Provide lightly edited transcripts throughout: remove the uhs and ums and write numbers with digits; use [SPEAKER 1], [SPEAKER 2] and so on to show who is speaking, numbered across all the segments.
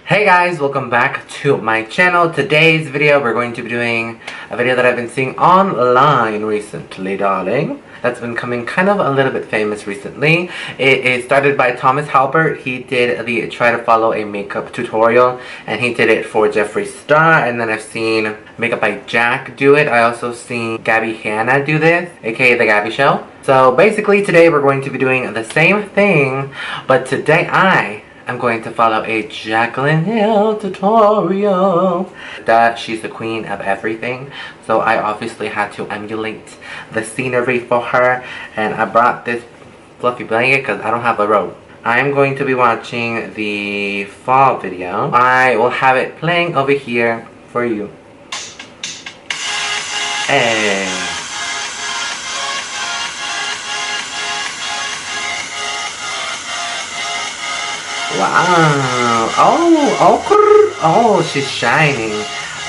[SPEAKER 1] Hey guys, welcome back to my channel. Today's video, we're going to be doing a video that I've been seeing online recently, darling. That's been coming kind of a little bit famous recently. It is started by Thomas Halbert. He did the try to follow a makeup tutorial, and he did it for Jeffree Star. And then I've seen Makeup by Jack do it. I also seen Gabby Hanna do this, aka The Gabby Show. So basically today we're going to be doing the same thing, but today I'm going to follow a JACLYN Hill tutorial. She's the queen of everything, so I obviously had to emulate the scenery for her, and I brought this fluffy blanket because I don't have a robe. I'm going to be watching the fall video. I will have it playing over here for you. Hey. Wow. Oh, she's shining.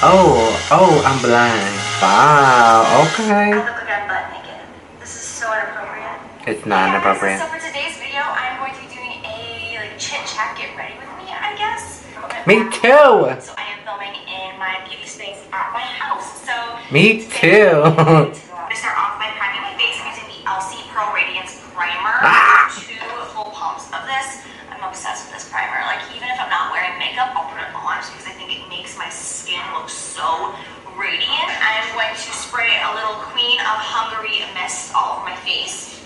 [SPEAKER 1] Oh, I'm blind. Wow, okay.
[SPEAKER 2] I look like I'm butt naked. This is so inappropriate.
[SPEAKER 1] It's not inappropriate.
[SPEAKER 2] So for today's video, I'm going to be doing a chit chat, get ready with me, I guess.
[SPEAKER 1] Me too.
[SPEAKER 2] So I am filming in my beauty space at my house. So
[SPEAKER 1] me too.
[SPEAKER 2] I'm going to start off by priming my face using the LC Pro Radiance Primer. 2 full pumps of this. I'm obsessed with this primer. Like, even if I'm not wearing makeup, I'll put it on just because I think it makes my skin look so radiant. I'm going to spray a little Queen of Hungary mist all over my face.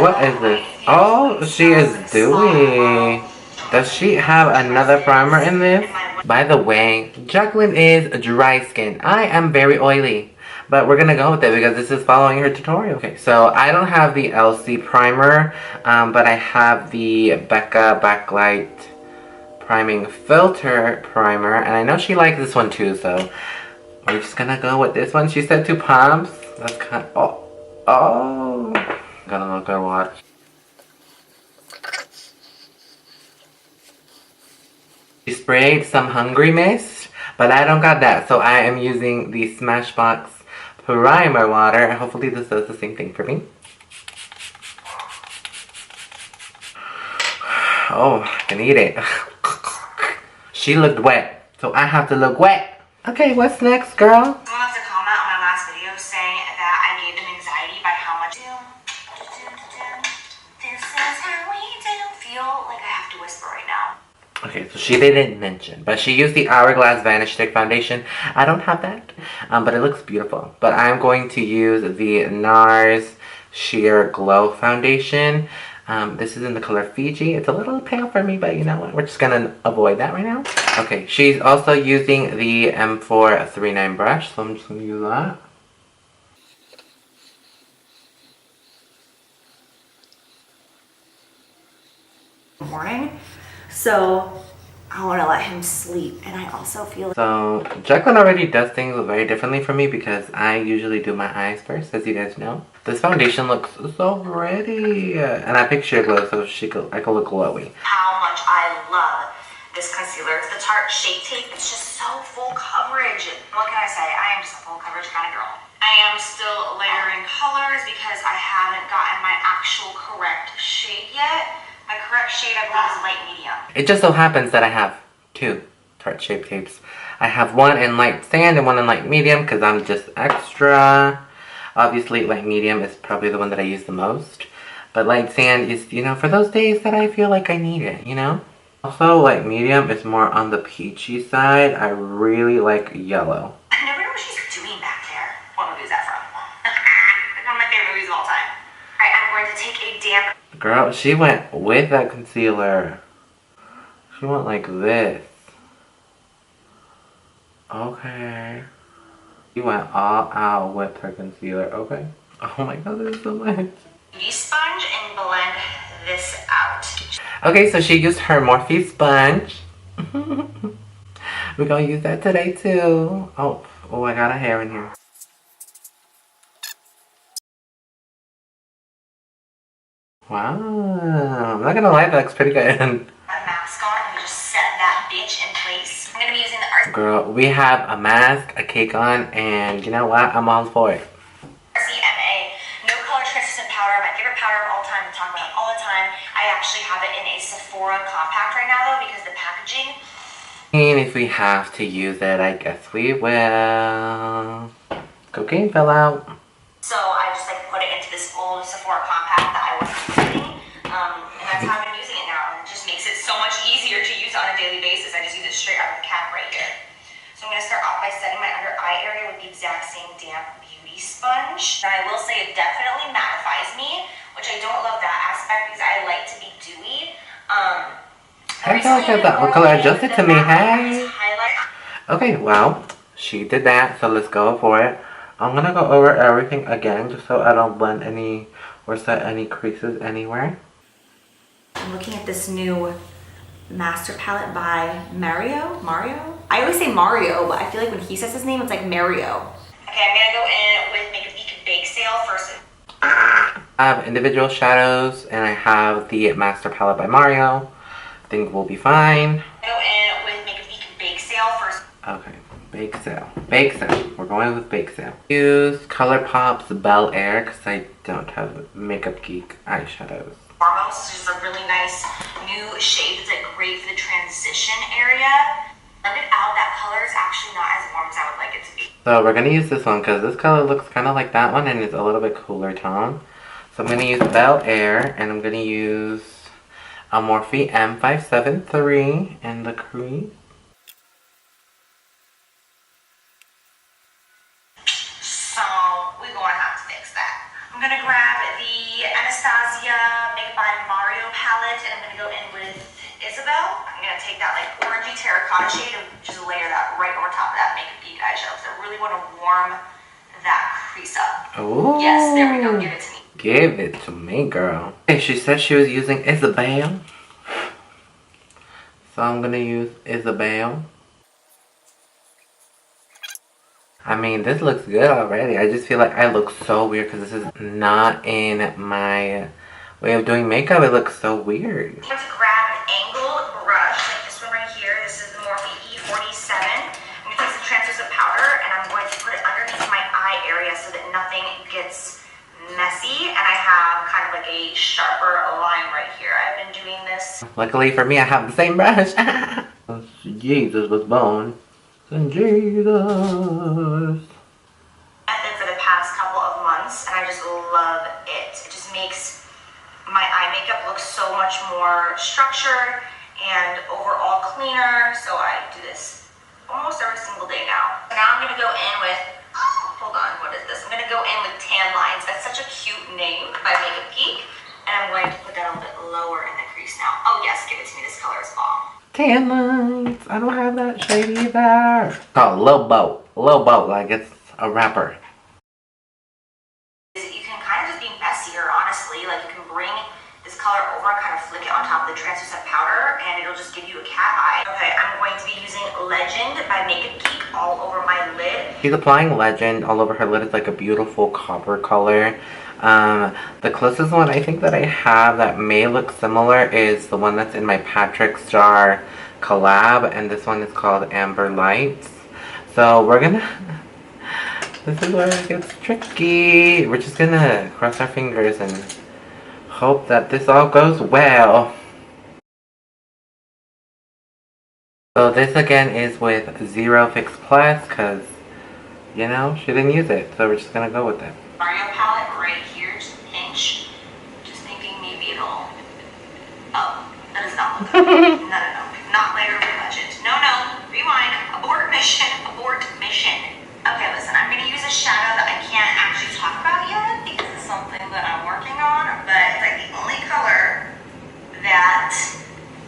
[SPEAKER 1] What is this? Oh, she is dewy. Does she have another primer in this? By the way, JACLYN is dry skin. I am very oily. But we're gonna go with it because this is following her tutorial. Okay, so I don't have the LC primer, but I have the Becca Backlight Priming Filter Primer, and I know she likes this one too, so we're just gonna go with this one. She said 2 pumps. That's kind of, oh. Gotta look at watch. She sprayed some Hungry Mist, but I don't got that, so I am using the Smashbox Primer water, and hopefully this does the same thing for me. Oh, I can eat it. She looked wet, so I have to look wet. Okay, what's next, girl?
[SPEAKER 2] Someone left a comment on my last video saying that I gave them anxiety by how much this is how we do. Feel like I have to whisper right now.
[SPEAKER 1] Okay, so she didn't mention, but she used the Hourglass Vanish Stick Foundation. I don't have that, but it looks beautiful. But I'm going to use the NARS Sheer Glow Foundation. This is in the color Fiji. It's a little pale for me, but you know what? We're just gonna avoid that right now. Okay, she's also using the M439 brush, so I'm just gonna use that.
[SPEAKER 2] Morning. So I want to let him sleep, and I also feel like...
[SPEAKER 1] So JACLYN already does things very differently for me because I usually do my eyes first, as you guys know. This foundation looks so pretty, and I picture glow so I can look glowy.
[SPEAKER 2] How much I love this concealer. It's the Tarte Shape Tape. It's just so full coverage. What can I say? I am just a full coverage kind of girl. I am still layering colors because I haven't gotten my actual correct shade yet. My correct shade, I believe, is light medium.
[SPEAKER 1] It just so happens that I have 2 Tarte Shape Tapes. I have one in light sand and one in light medium because I'm just extra. Obviously, light medium is probably the one that I use the most. But light sand is, you know, for those days that I feel like I need it, you know? Also, light medium is more on the peachy side. I really like yellow.
[SPEAKER 2] I never know what she's doing back there. What movie is that from? Like one of my favorite movies of all time. Alright, I'm going to take a damp...
[SPEAKER 1] Girl, she went with that concealer. She went like this. Okay. She went all out with her concealer. Okay. Oh my god, there's so much.
[SPEAKER 2] Beauty sponge and blend this out.
[SPEAKER 1] Okay, so she used her Morphe sponge. We're gonna use that today too. Oh, I got a hair in here. Wow, I'm not gonna lie, that looks pretty good.
[SPEAKER 2] A mask on and just set that bitch in place. I'm gonna be using the RCMA.
[SPEAKER 1] Girl, we have a mask, a cake on, and you know what? I'm all for it.
[SPEAKER 2] RCMA No Color Translucent Powder by favorite powder of all time, to talk about it all the time. I actually have it in a Sephora compact right now though because the packaging.
[SPEAKER 1] And if we have to use it, I guess we will. Cocaine fell out.
[SPEAKER 2] So I just like put it into this old Sephora compact that I was using. And that's how I've been using it now. And it just makes it so much easier to use on a daily basis. I just use it straight out of the cap right here. So I'm going to start off by setting my under eye area with the exact same damp beauty sponge. Now I will say it definitely mattifies me, which I don't love that aspect because I like to be dewy.
[SPEAKER 1] I feel like that color adjusted to me, hey? Okay, well, she did that, so let's go for it. I'm gonna go over everything again just so I don't blend any or set any creases anywhere.
[SPEAKER 2] I'm looking at this new master palette by Mario? I always say Mario, but I feel like when he says his name, it's like Mario. Okay, I'm gonna go in with Make a Geek Bake Sale first.
[SPEAKER 1] I have individual shadows and I have the master palette by Mario. I think we'll be fine.
[SPEAKER 2] Go in with Make a Geek Bake Sale first.
[SPEAKER 1] Okay, bake sale. Bake sale. We're going with bake sale. Use ColourPop's Bel Air because I don't have Makeup Geek eyeshadows.
[SPEAKER 2] Foremost, this is a really nice new shade that's like great for the transition area. Blend it out. That color is actually not as warm as I would like it to be.
[SPEAKER 1] So we're gonna use this one because this color looks kind of like that one and it's a little bit cooler tone. So I'm gonna use Bel Air and I'm gonna use a Morphe M573 in the crease.
[SPEAKER 2] So we're gonna have to fix that. I'm gonna grab the Anastasia Makeup by Mario palette and I'm gonna go in with Isabel. I'm gonna take that like orangey terracotta shade and just layer that right over top of that Makeup Geek eyeshadow because I really want to warm that crease up.
[SPEAKER 1] Ooh.
[SPEAKER 2] Yes, there we go. Give it to me.
[SPEAKER 1] Give it to me, girl. Okay, she said she was using Isabel. So I'm gonna use Isabel. I mean, this looks good already. I just feel like I look so weird because this is not in my way of doing makeup. It looks so weird.
[SPEAKER 2] I'm going to grab an angled brush, like this one right here. This is the Morphe E47. I'm going to take some translucent powder and I'm going to put it underneath my eye area so that nothing gets messy. And I have kind of like a sharper line right here. I've been doing this.
[SPEAKER 1] Luckily for me, I have the same brush. Jesus was born. Jesus.
[SPEAKER 2] Method for the past couple of months and I just love it. It just makes my eye makeup look so much more structured and overall cleaner. So I do this almost every single day now. So now I'm gonna go in with, hold on, what is this? I'm gonna go in with Tan Lines. That's such a cute name by Makeup Geek. And I'm going to put that a little bit lower in the crease now. Oh yes, give it to me. This color is bomb.
[SPEAKER 1] Tan Lines. I don't have that shade either. It's called Lil Bo. Lil Bo, like it's a rapper.
[SPEAKER 2] You can kind of just be messier, honestly. Like you can bring this color over and kind of flick it on top of the translucent powder and it'll just give you a cat eye. Okay, I'm going to be using Legend by Makeup Geek all over my lid.
[SPEAKER 1] She's applying Legend all over her lid. It's like a beautiful copper color. The closest one I think that I have that may look similar is the one that's in my Patrick Star collab, and this one is called Amber Lights. So we're gonna, this is where it gets tricky. We're just gonna cross our fingers and hope that this all goes well. So this again is with Zero Fix Plus because, you know, she didn't use it. So we're just gonna go with it.
[SPEAKER 2] Mario palette right here, just a pinch. Just thinking maybe it'll, oh, that is not what no. Not layer legend. No, rewind. Abort mission. Okay, listen, I'm gonna use a shadow that I can't actually talk about yet because it's something that I'm working on, but it's like the only color that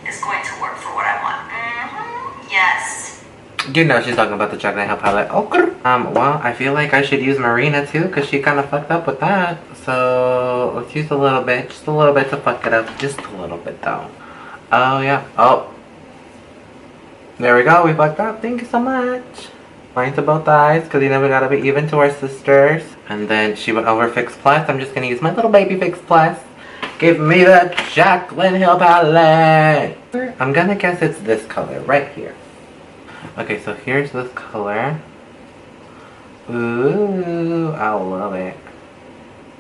[SPEAKER 2] is going to work for what I want. Yes.
[SPEAKER 1] You know she's talking about the JACLYN palette. Okay. Well, I feel like I should use Marina too because she kind of fucked up with that. So let's use a little bit, just a little bit to fuck it up. Just a little bit though. Oh yeah. Oh. There we go. We fucked up. Thank you so much. Mine to both eyes because you know we gotta be even to our sisters. And then she went over Fix Plus. I'm just gonna use my little baby Fix Plus. Give me the JACLYN Hill palette. I'm gonna guess it's this color right here. Okay, so here's this color. Ooh, I love it.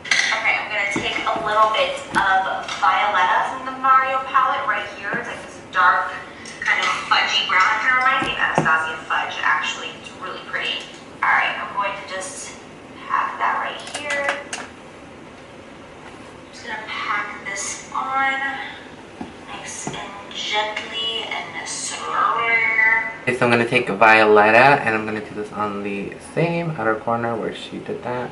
[SPEAKER 2] Okay, I'm gonna take a little bit of Violetta from the Mario palette right here. It's like this dark, kind of fudgy brown. It kind of reminds me of Anastasia Fudge, actually. It's really pretty. Alright, I'm going to just pack that right here. I'm just going to pack this on nice and gently and slowly.
[SPEAKER 1] Okay, so I'm going to take Violetta and I'm going to do this on the same outer corner where she did that.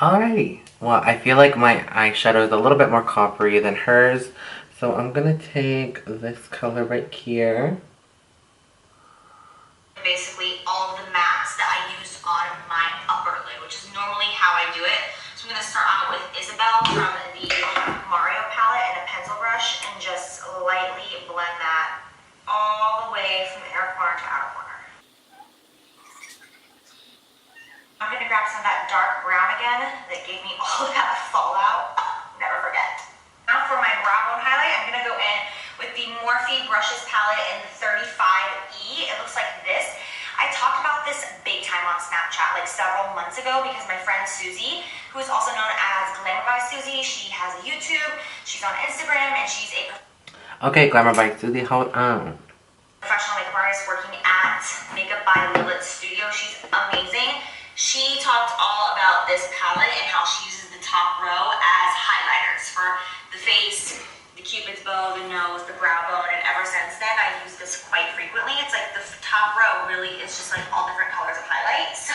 [SPEAKER 1] Alrighty, well I feel like my eyeshadow is a little bit more coppery than hers, so I'm gonna take this color right here.
[SPEAKER 2] Basically all of the mattes that I used on my upper lid, which is normally how I do it. So I'm gonna start out with Isabel from the Mario palette and a pencil brush and just lightly blend that all the way from inner corner to outer corner. I'm going to grab some of that dark brown again that gave me all of that fallout. Never forget. Now for my brow bone highlight, I'm going to go in with the Morphe Brushes palette in the 35E. It looks like this. I talked about this big time on Snapchat like several months ago because my friend Susie, who is also known as Glamour by Susie, she has a YouTube, she's on Instagram, and she's a
[SPEAKER 1] Okay, Glamour by Susie, hold on.
[SPEAKER 2] Professional makeup artist working at Makeup by Lilith Studio. She's amazing. She talked all about this palette and how she uses the top row as highlighters for the face, the cupid's bow, the nose, the brow bone, and ever since then I use this quite frequently. It's like the top row really is just like all different colors of highlight. So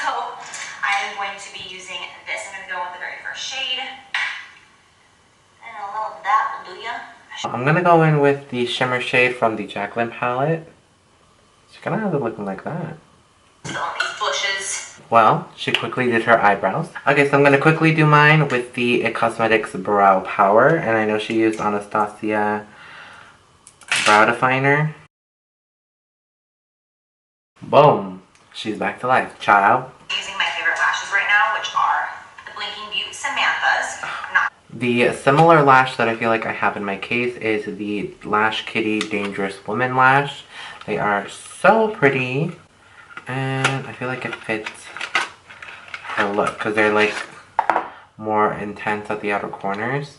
[SPEAKER 2] I'm going to be using this. I'm going to go with the very first shade. And a little of that will do ya.
[SPEAKER 1] I'm gonna go in with the shimmer shade from the JACLYN palette. She's gonna have it looking like that.
[SPEAKER 2] Still on these bushes.
[SPEAKER 1] Well, she quickly did her eyebrows. Okay, so I'm gonna quickly do mine with the IT Cosmetics Brow Power, and I know she used Anastasia Brow Definer. Boom! She's back to life, child.
[SPEAKER 2] Using my favorite lashes right now, which are the Blinking Beauty Samantha's.
[SPEAKER 1] The similar lash that I feel like I have in my case is the Lash Kitty Dangerous Woman lash. They are so pretty, and I feel like it fits her look because they're like more intense at the outer corners.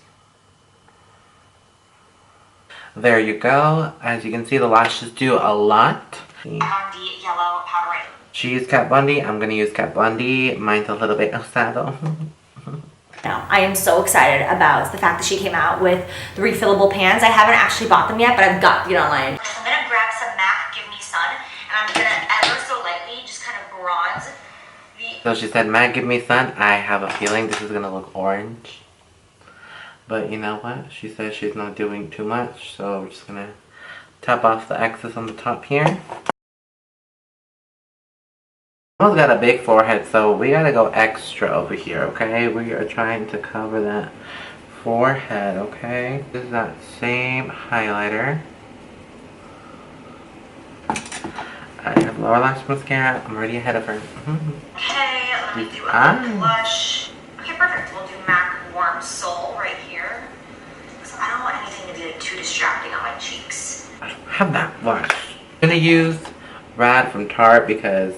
[SPEAKER 1] There you go. As you can see, the lashes do a lot.
[SPEAKER 2] On the yellow powder right.
[SPEAKER 1] She used Kat Von D. I'm gonna use Kat Von D. Mine's a little bit osado.
[SPEAKER 3] I am so excited about the fact that she came out with the refillable pans. I haven't actually bought them yet, but I've got to get online.
[SPEAKER 2] I'm going to grab some MAC Give Me Sun, and I'm going to ever so lightly just kind of bronze the...
[SPEAKER 1] So she said, "MAC, give me sun." I have a feeling this is going to look orange. But you know what? She says she's not doing too much, so we're just going to tap off the excess on the top here. Almost got a big forehead, so we gotta go extra over here, okay? We are trying to cover that forehead, okay? This is that same highlighter. I have lower lash mascara. I'm already ahead of her.
[SPEAKER 2] Okay, let me do a little blush. Okay, perfect. We'll do MAC Warm Soul right here. So I don't want anything to be like, too distracting on my cheeks.
[SPEAKER 1] I don't have that blush. I'm gonna use Rad from Tarte because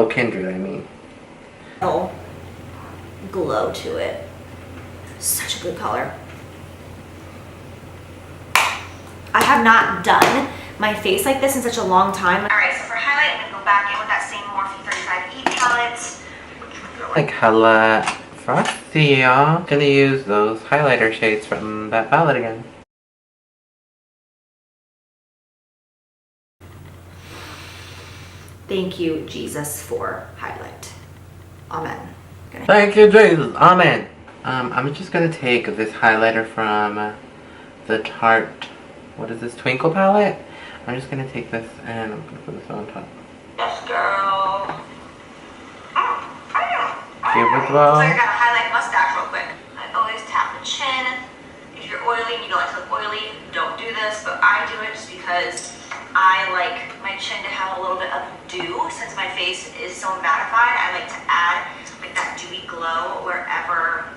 [SPEAKER 1] Kindred, I mean.
[SPEAKER 3] Oh, glow to it. Such a good color. I have not done my face like this in such a long time.
[SPEAKER 2] Alright, so for highlight, I'm going to go back in with that same Morphe 35E palette.
[SPEAKER 1] Like hella frosty, y'all. Gonna use those highlighter shades from that palette again.
[SPEAKER 3] Thank you, Jesus, for highlight. Amen.
[SPEAKER 1] Thank you, Jesus. Amen. I'm just gonna take this highlighter from the Tarte, what is this, Twinkle palette? I'm just gonna take this and I'm gonna put this on top.
[SPEAKER 2] Yes, girl.
[SPEAKER 1] Cupid's bow.
[SPEAKER 2] So I gotta highlight mustache real quick. I always tap the chin. If you're oily and you don't like to look oily, don't do this, but I do it just because I like my chin to have a little bit of dew. Since my face is so mattified, I like to add like that dewy glow wherever,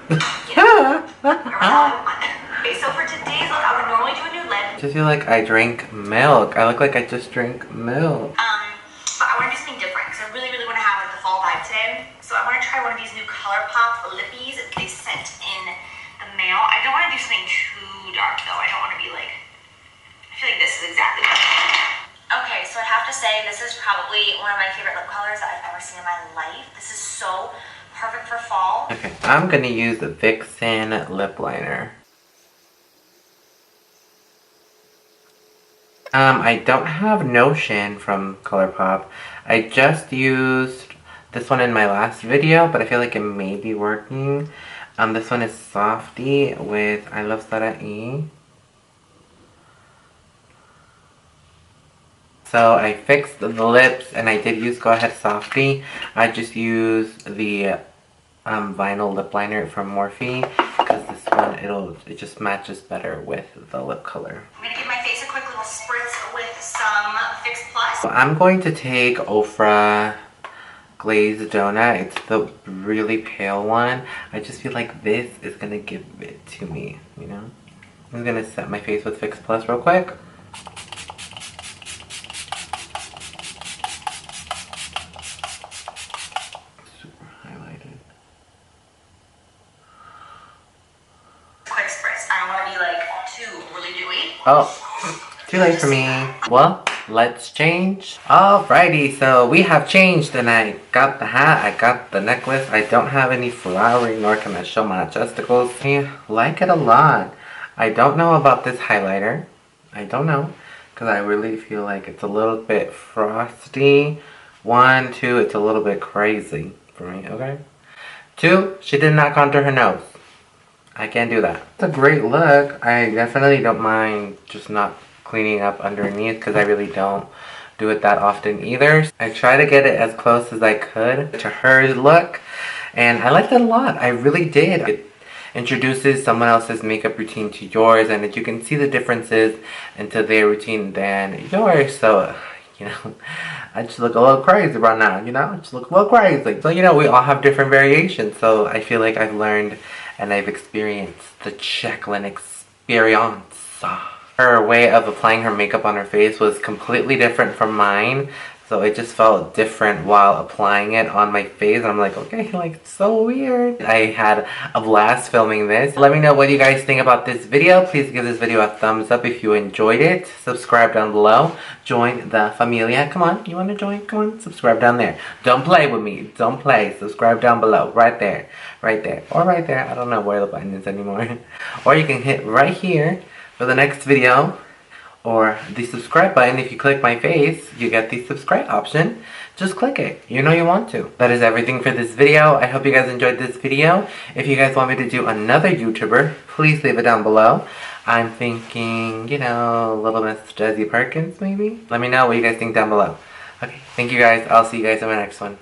[SPEAKER 2] you know, wherever I want. Okay, so for today's look, I would normally do a new lid.
[SPEAKER 1] I just feel like I drink milk. I look like I just drink milk.
[SPEAKER 2] But I want to do something different because I really, really want to have like the fall vibe today. try one of these new ColourPop lippies they sent in the mail. I don't want to do something too dark though. I don't want to be like, I feel like this is exactly what I need. Okay, so I have to say this is probably one of my favorite lip colors that I've ever seen in my life. This is so perfect for fall.
[SPEAKER 1] Okay, I'm gonna use the Vixen lip liner. I don't have Notion from ColourPop. I just used this one in my last video, but I feel like it may be working. This one is Softy with I Love Sara E. So I fixed the lips and I did use Go Ahead Softy. I just used the vinyl lip liner from Morphe because this one it just matches better with the lip color.
[SPEAKER 2] I'm gonna give my face a quick little spritz with some Fix Plus.
[SPEAKER 1] So I'm going to take Ofra Glazed Donut. It's the really pale one. I just feel like this is gonna give it to me, you know? I'm gonna set my face with Fix Plus real quick. Super highlighted.
[SPEAKER 2] Quick spritz. I don't want to be like too really dewy.
[SPEAKER 1] Oh, too late for me. Well, let's change. Alrighty, so we have changed and I got the hat, I got the necklace. I don't have any flowering nor can I show my testicles. I like it a lot. I don't know about this highlighter. I don't know. Because I really feel like it's a little bit frosty. 1, 2, it's a little bit crazy for me, okay? 2, she did not contour her nose. I can't do that. It's a great look. I definitely don't mind just not cleaning up underneath because I really don't do it that often either. I try to get it as close as I could to her look and I liked it a lot. I really did. It introduces someone else's makeup routine to yours and you can see the differences into their routine than yours. So, you know, I just look a little crazy right now, you know? I just look a little crazy. So, you know, we all have different variations. So I feel like I've learned and I've experienced the JACLYN experience. Her way of applying her makeup on her face was completely different from mine. So it just felt different while applying it on my face. I'm like, okay, like, it's so weird. I had a blast filming this. Let me know what you guys think about this video. Please give this video a thumbs up if you enjoyed it. Subscribe down below. Join the familia. Come on, you want to join? Come on, subscribe down there. Don't play with me. Don't play. Subscribe down below. Right there. Right there. Or right there. I don't know where the button is anymore. Or you can hit right here for the next video. Or the subscribe button. If you click my face, you get the subscribe option. Just click it. You know you want to. That is everything for this video. I hope you guys enjoyed this video. If you guys want me to do another YouTuber, please leave it down below. I'm thinking, you know, Little Miss Jazzy Perkins maybe? Let me know what you guys think down below. Okay, thank you guys. I'll see you guys in my next one.